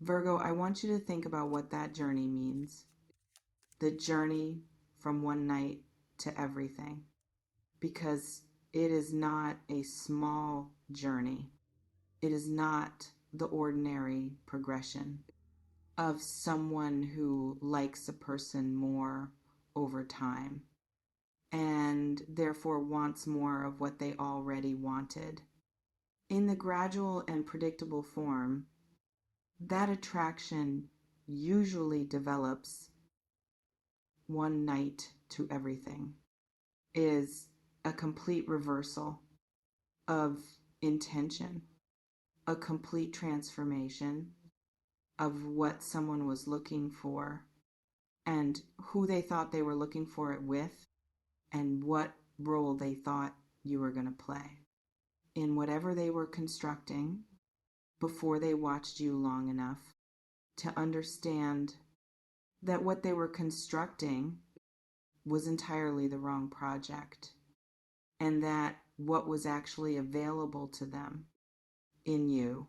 Virgo, I want you to think about what that journey means. The journey from one night to everything. Because it is not a small journey. It is not the ordinary progression of someone who likes a person more over time and therefore wants more of what they already wanted. In the gradual and predictable form, that attraction usually develops one night to everything. It is a complete reversal of intention, a complete transformation of what someone was looking for and who they thought they were looking for it with and what role they thought you were going to play in whatever they were constructing before they watched you long enough to understand that what they were constructing was entirely the wrong project and that what was actually available to them in you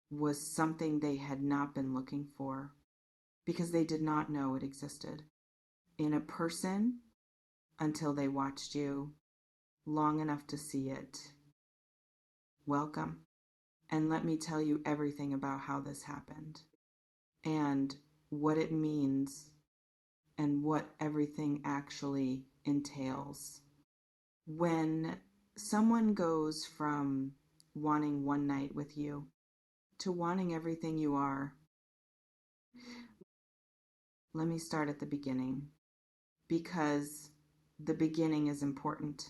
was something they had not been looking for because they did not know it existed in a person until they watched you long enough to see it. Welcome. And let me tell you everything about how this happened and what it means and what everything actually entails. When someone goes from wanting one night with you to wanting everything you are, let me start at the beginning because the beginning is important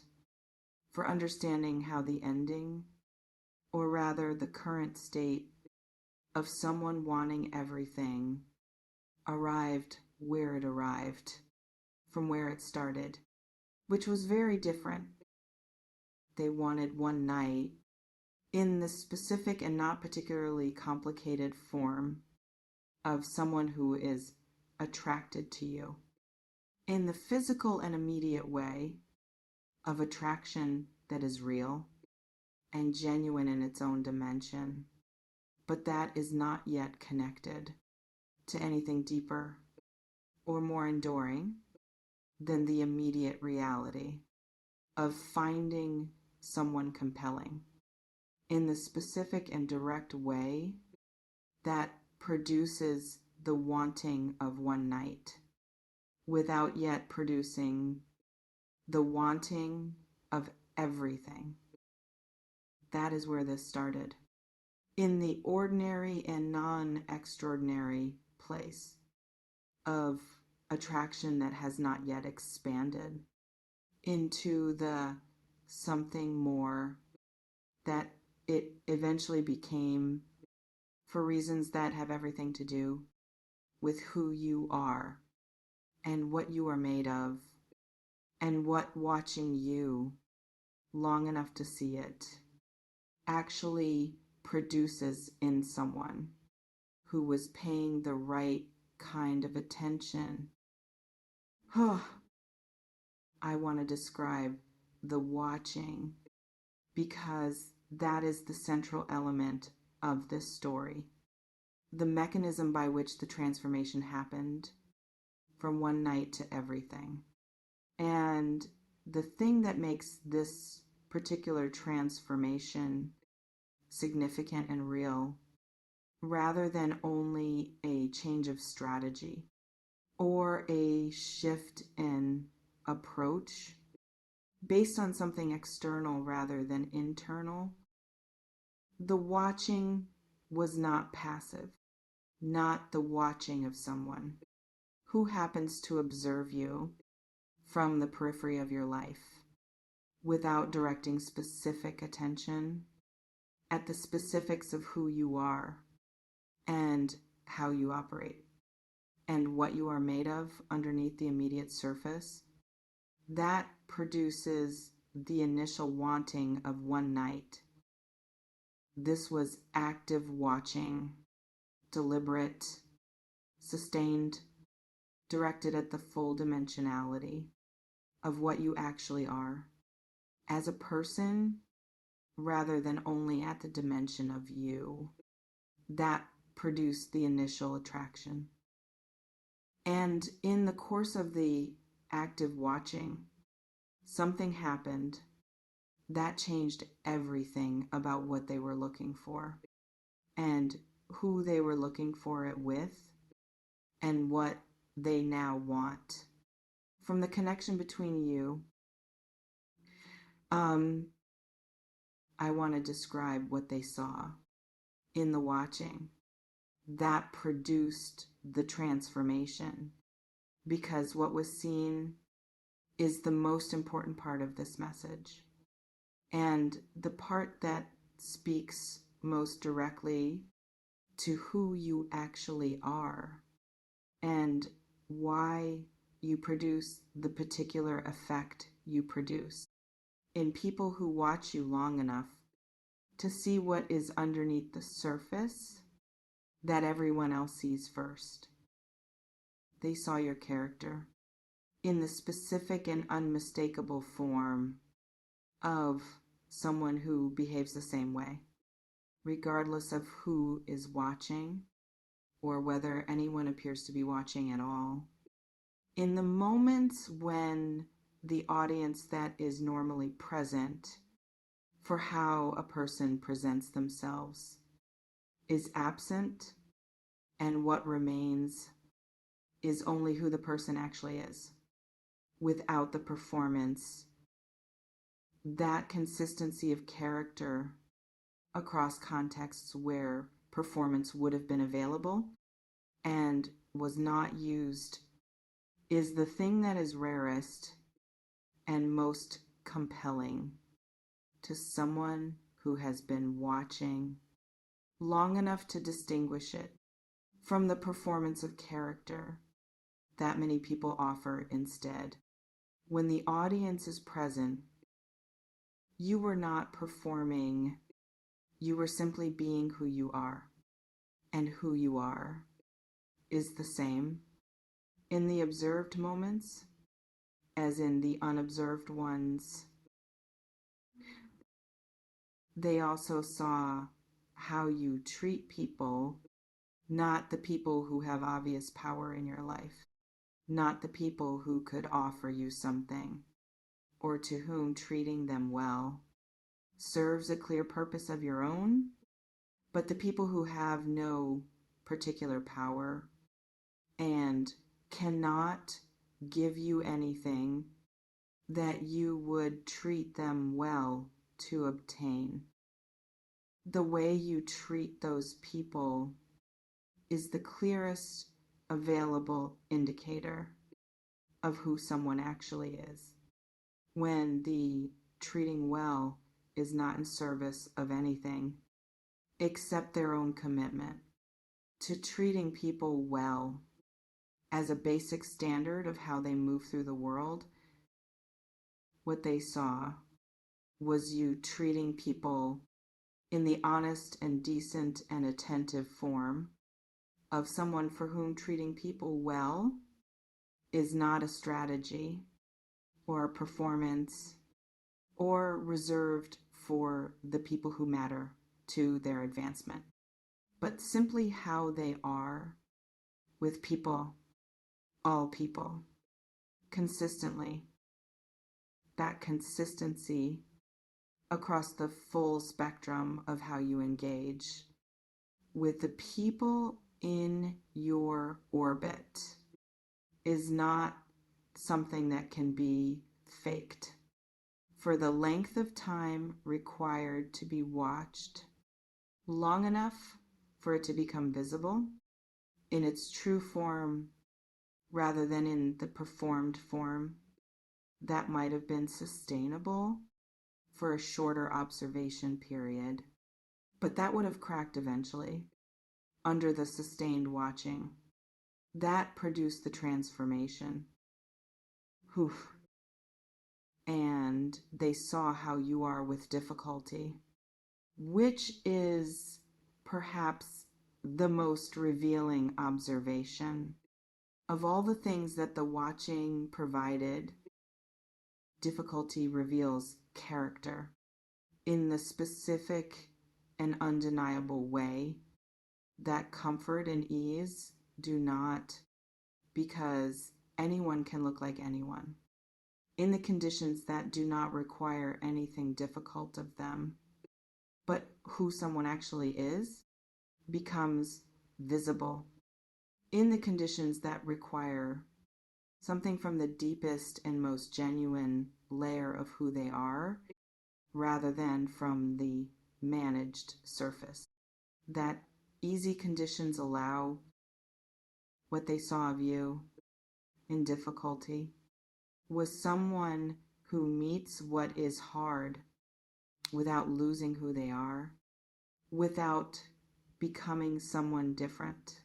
for understanding how the ending, or rather the current state of someone wanting everything, arrived where it arrived from where it started, which was very different. They wanted one night in the specific and not particularly complicated form of someone who is attracted to you. In the physical and immediate way of attraction that is real and genuine in its own dimension, but that is not yet connected to anything deeper or more enduring than the immediate reality of finding someone compelling in the specific and direct way that produces the wanting of one night without yet producing the wanting of everything. That is where this started. In the ordinary and non-extraordinary place of attraction that has not yet expanded into the something more that it eventually became for reasons that have everything to do with who you are and what you are made of and what watching you long enough to see it actually produces in someone who was paying the right kind of attention. I want to describe the watching because that is the central element of this story. The mechanism by which the transformation happened from one night to everything. And the thing that makes this particular transformation significant and real, rather than only a change of strategy or a shift in approach based on something external rather than internal, the watching was not passive, not the watching of someone who happens to observe you from the periphery of your life without directing specific attention at the specifics of who you are and how you operate and what you are made of underneath the immediate surface. That produces the initial wanting of one night. This was active watching, deliberate, sustained, directed at the full dimensionality of what you actually are as a person rather than only at the dimension of you. That produced the initial attraction. And in the course of the active watching, something happened that changed everything about what they were looking for and who they were looking for it with and what they now want. From the connection between you, I want to describe what they saw in the watching that produced the transformation, because what was seen is the most important part of this message, and the part that speaks most directly to who you actually are and why you produce the particular effect you produce in people who watch you long enough to see what is underneath the surface that everyone else sees first. They saw your character in the specific and unmistakable form of someone who behaves the same way, regardless of who is watching or whether anyone appears to be watching at all. In the moments when the audience that is normally present for how a person presents themselves is absent, and what remains is only who the person actually is, without the performance, that consistency of character across contexts where performance would have been available and was not used is the thing that is rarest and most compelling to someone who has been watching long enough to distinguish it from the performance of character that many people offer instead. When the audience is present, you were not performing, you were simply being who you are, and who you are is the same in the observed moments as in the unobserved ones. They also saw how you treat people, not the people who have obvious power in your life, not the people who could offer you something, or to whom treating them well serves a clear purpose of your own, but the people who have no particular power and cannot give you anything that you would treat them well to obtain. The way you treat those people is the clearest available indicator of who someone actually is, when the treating well is not in service of anything except their own commitment to treating people well as a basic standard of how they move through the world. What they saw was you treating people in the honest and decent and attentive form of someone for whom treating people well is not a strategy or a performance or reserved for the people who matter to their advancement, but simply how they are with people, all people, consistently. That consistency across the full spectrum of how you engage with the people in your orbit is not something that can be faked. For the length of time required to be watched, long enough for it to become visible in its true form rather than in the performed form that might have been sustainable for a shorter observation period, but that would have cracked eventually under the sustained watching. That produced the transformation. Oof. And they saw how you are with difficulty, which is perhaps the most revealing observation. Of all the things that the watching provided, difficulty reveals character in the specific and undeniable way That comfort and ease do not, because anyone can look like anyone. In the conditions that do not require anything difficult of them, but who someone actually is becomes visible. In the conditions that require something from the deepest and most genuine layer of who they are, rather than from the managed surface. That easy conditions allow what they saw of you in difficulty was someone who meets what is hard without losing who they are, without becoming someone different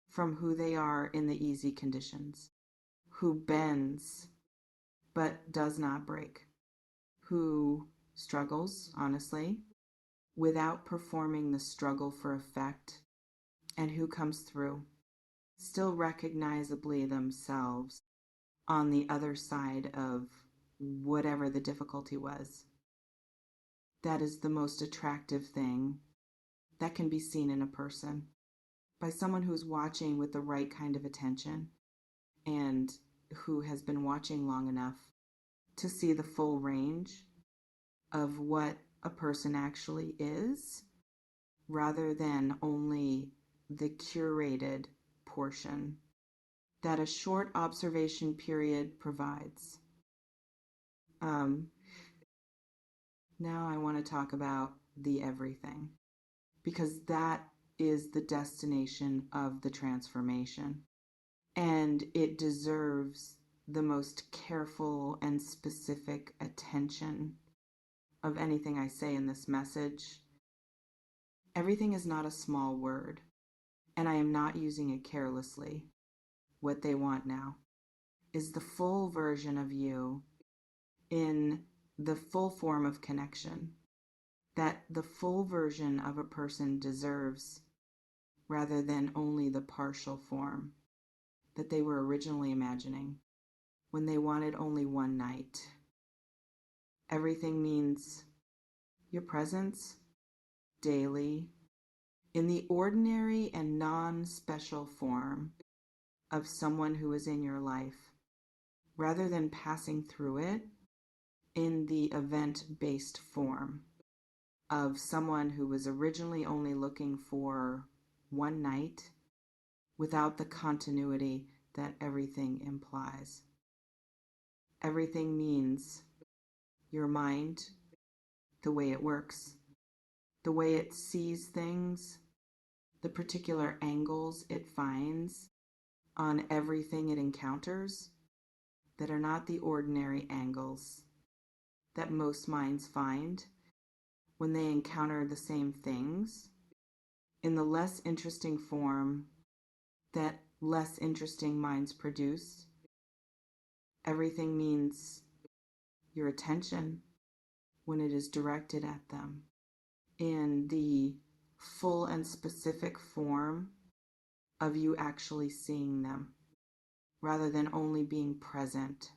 from who they are in the easy conditions, who bends but does not break, who struggles, honestly, without performing the struggle for effect, and who comes through, still recognizably themselves on the other side of whatever the difficulty was. That is the most attractive thing that can be seen in a person by someone who's watching with the right kind of attention and who has been watching long enough to see the full range of what a person actually is, rather than only the curated portion that a short observation period provides. Now I want to talk about the everything, because that is the destination of the transformation, and it deserves the most careful and specific attention of anything I say in this message. Everything is not a small word, and I am not using it carelessly. What they want now is the full version of you in the full form of connection that the full version of a person deserves, rather than only the partial form that they were originally imagining when they wanted only one night. Everything means your presence daily in the ordinary and non-special form of someone who is in your life, rather than passing through it in the event-based form of someone who was originally only looking for one night without the continuity that everything implies. Everything means your mind, the way it works, the way it sees things, the particular angles it finds on everything it encounters that are not the ordinary angles that most minds find when they encounter the same things in the less interesting form that less interesting minds produce. Everything means your attention when it is directed at them in the full and specific form of you actually seeing them, rather than only being present,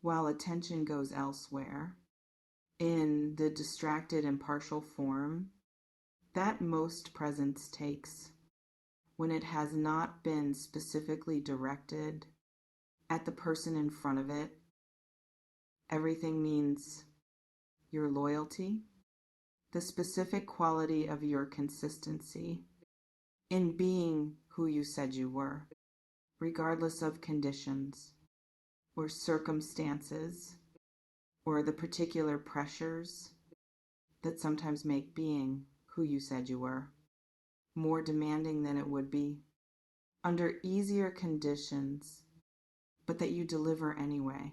while attention goes elsewhere in the distracted and partial form that most presence takes when it has not been specifically directed at the person in front of it. Everything means your loyalty, the specific quality of your consistency in being who you said you were, regardless of conditions or circumstances or the particular pressures that sometimes make being who you said you were more demanding than it would be under easier conditions, but that you deliver anyway,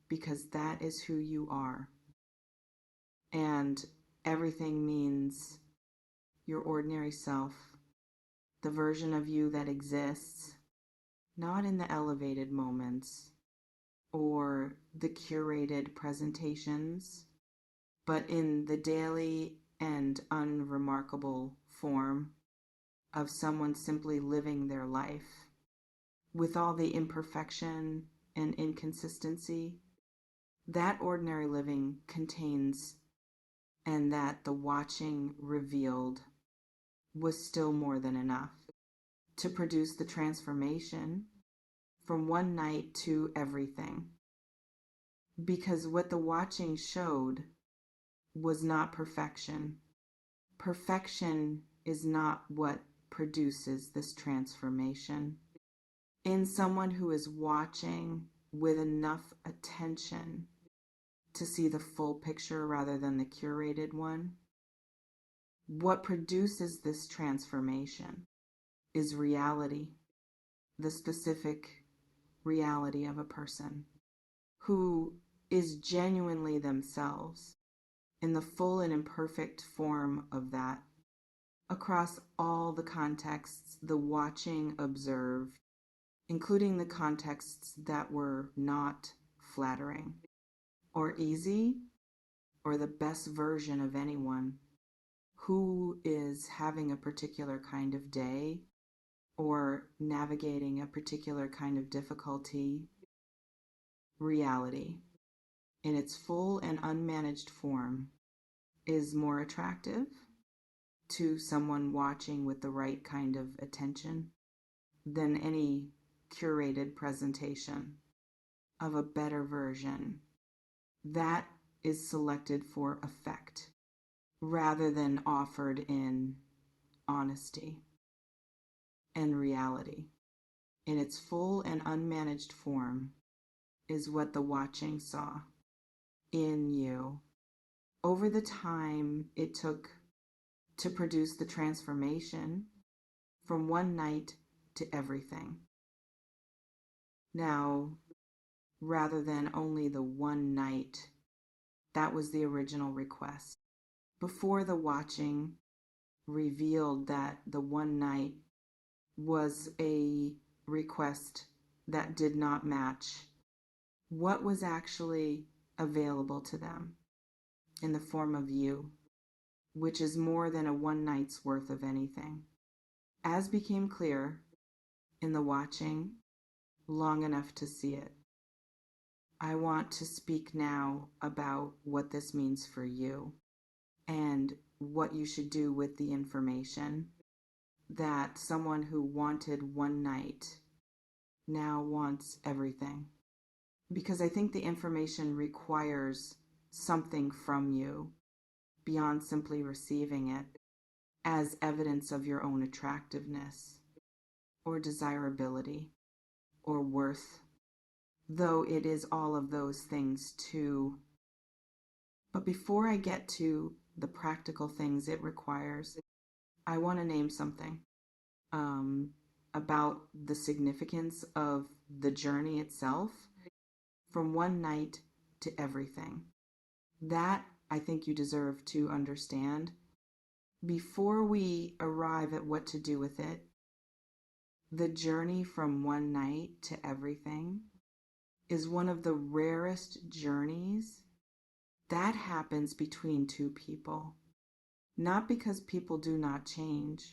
because that is who you are. And everything means your ordinary self, the version of you that exists, not in the elevated moments or the curated presentations, but in the daily and unremarkable form of someone simply living their life with all the imperfection and inconsistency that ordinary living contains, and that the watching revealed was still more than enough to produce the transformation from one night to everything. Because what the watching showed was not perfection. Perfection is not what produces this transformation. In someone who is watching with enough attention to see the full picture rather than the curated one, what produces this transformation is reality, the specific reality of a person who is genuinely themselves in the full and imperfect form of that across all the contexts the watching observed, including the contexts that were not flattering or easy or the best version of anyone who is having a particular kind of day or navigating a particular kind of difficulty. Reality, in its full and unmanaged form, is more attractive to someone watching with the right kind of attention than any curated presentation of a better version that is selected for effect rather than offered in honesty and reality. In its full and unmanaged form is what the watching saw in you over the time it took to produce the transformation from one night to everything. Now, rather than only the one night, that was the original request. Before the watching revealed that the one night was a request that did not match what was actually available to them in the form of you, which is more than a one night's worth of anything. As became clear in the watching long enough to see it, I want to speak now about what this means for you and what you should do with the information that someone who wanted one night now wants everything. Because I think the information requires something from you beyond simply receiving it as evidence of your own attractiveness or desirability or worth, though it is all of those things too. But before I get to the practical things it requires, I want to name something about the significance of the journey itself from one night to everything. That I think you deserve to understand before we arrive at what to do with it. The journey from one night to everything is one of the rarest journeys that happens between two people. Not because people do not change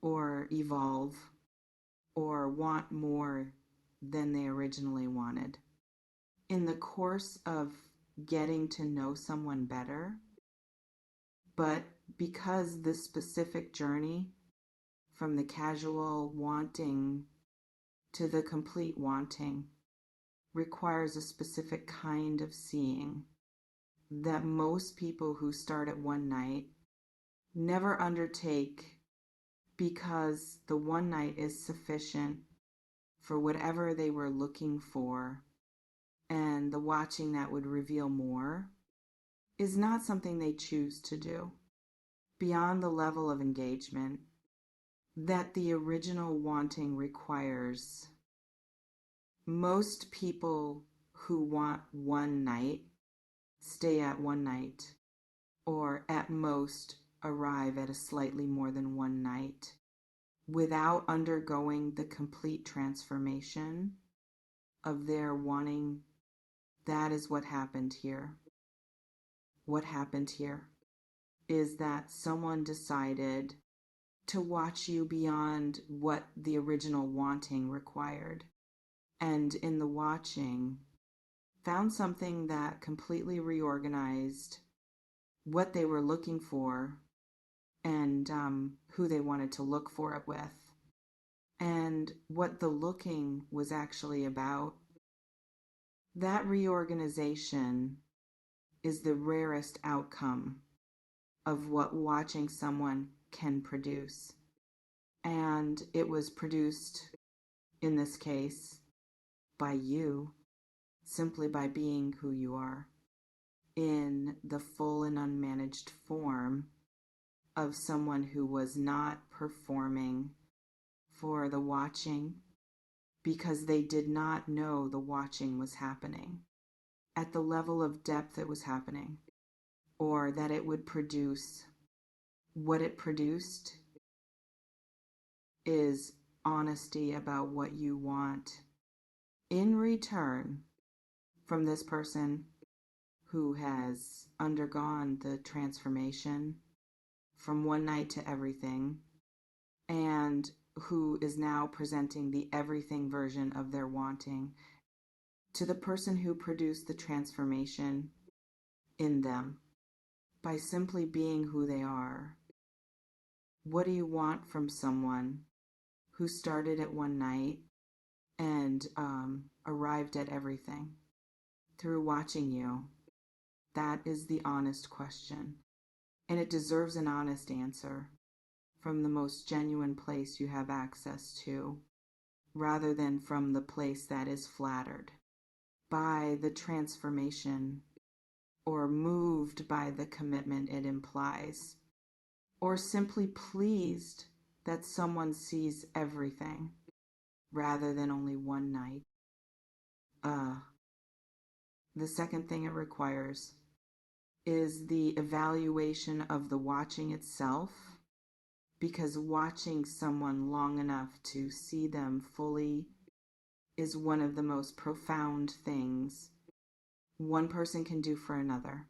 or evolve or want more than they originally wanted. In the course of getting to know someone better, but because this specific journey from the casual wanting to the complete wanting requires a specific kind of seeing that most people who start at one night never undertake, because the one night is sufficient for whatever they were looking for, and the watching that would reveal more is not something they choose to do beyond the level of engagement that the original wanting requires. Most people who want one night stay at one night, or at most arrive at a slightly more than one night, without undergoing the complete transformation of their wanting. That is what happened here. What happened here is that someone decided to watch you beyond what the original wanting required, and in the watching found something that completely reorganized what they were looking for and and who they wanted to look for it with. And what the looking was actually about. That reorganization is the rarest outcome of what watching someone can produce. And it was produced, in this case, by you, simply by being who you are, in the full and unmanaged form of someone who was not performing for the watching because they did not know the watching was happening at the level of depth it was happening, or that it would produce what it produced is honesty about what you want in return from this person who has undergone the transformation from one night to everything, and who is now presenting the everything version of their wanting to the person who produced the transformation in them by simply being who they are. What do you want from someone who started at one night and arrived at everything through watching you? That is the honest question, and it deserves an honest answer from the most genuine place you have access to, rather than from the place that is flattered by the transformation or moved by the commitment it implies, or simply pleased that someone sees everything rather than only one night. The second thing it requires is the evaluation of the watching itself, because watching someone long enough to see them fully is one of the most profound things one person can do for another,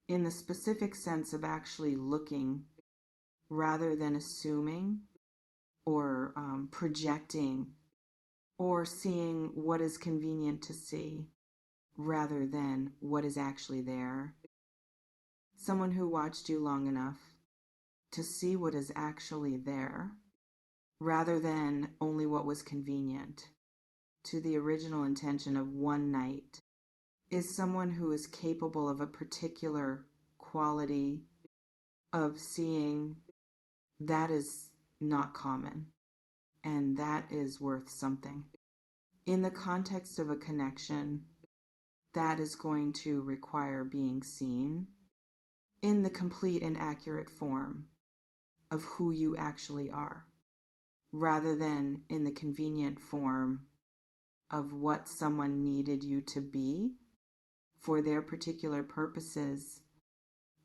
in the specific sense of actually looking rather than assuming or projecting or seeing what is convenient to see rather than what is actually there. Someone who watched you long enough to see what is actually there rather than only what was convenient to the original intention of one night is someone who is capable of a particular quality of seeing that is not common, and that is worth something. In the context of a connection, that is going to require being seen in the complete and accurate form of who you actually are, rather than in the convenient form of what someone needed you to be for their particular purposes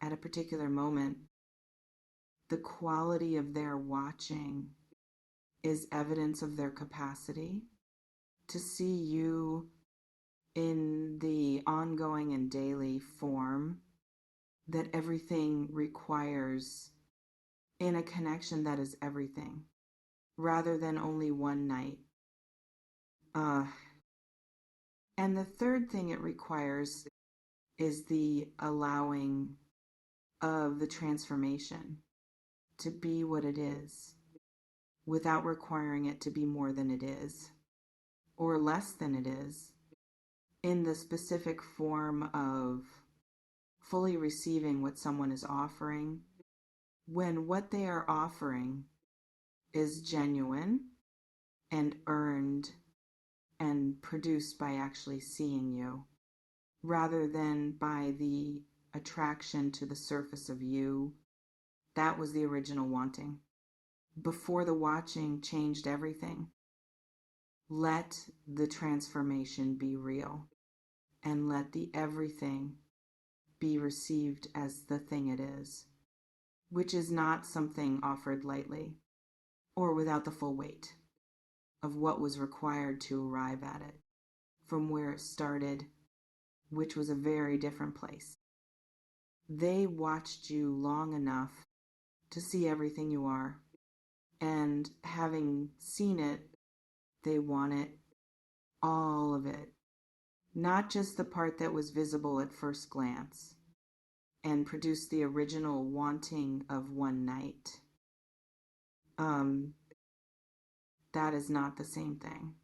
at a particular moment. The quality of their watching is evidence of their capacity to see you in the ongoing and daily form that everything requires in a connection that is everything, rather than only one night. And the third thing it requires is the allowing of the transformation to be what it is, without requiring it to be more than it is, or less than it is, in the specific form of fully receiving what someone is offering, when what they are offering is genuine and earned and produced by actually seeing you, rather than by the attraction to the surface of you. That was the original wanting. Before the watching changed everything, let the transformation be real, and let the everything be received as the thing it is, which is not something offered lightly or without the full weight of what was required to arrive at it from where it started, which was a very different place. They watched you long enough to see everything you are, and having seen it, they want it, all of it, not just the part that was visible at first glance and produced the original wanting of one night, um, that is not the same thing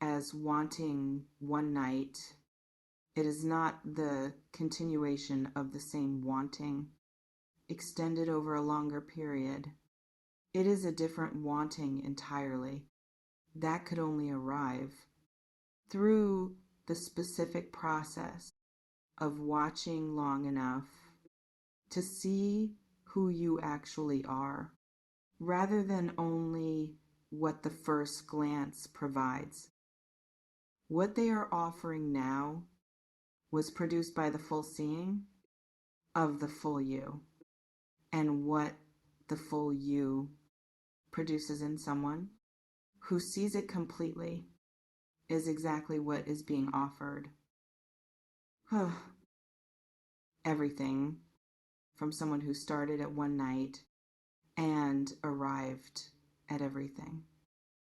as wanting one night. It is not the continuation of the same wanting extended over a longer period. It is a different wanting entirely. That could only arrive through the specific process of watching long enough to see who you actually are, rather than only what the first glance provides. What they are offering now was produced by the full seeing of the full you, and what the full you produces in someone who sees it completely is exactly what is being offered. Everything from someone who started at one night and arrived at everything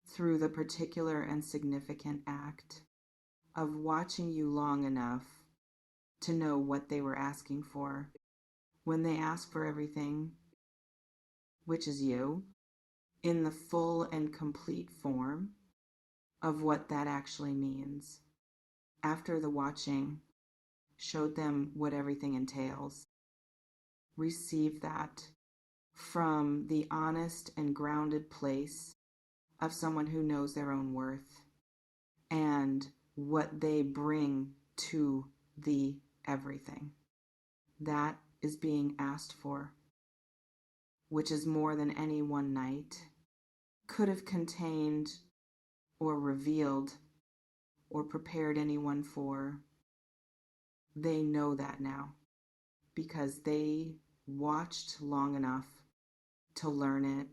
through the particular and significant act of watching you long enough to know what they were asking for when they ask for everything, which is you, in the full and complete form of what that actually means. After the watching showed them what everything entails, receive that from the honest and grounded place of someone who knows their own worth and what they bring to the everything. That is being asked for, which is more than any one night could have contained or revealed or prepared anyone for. They know that now because they watched long enough to learn it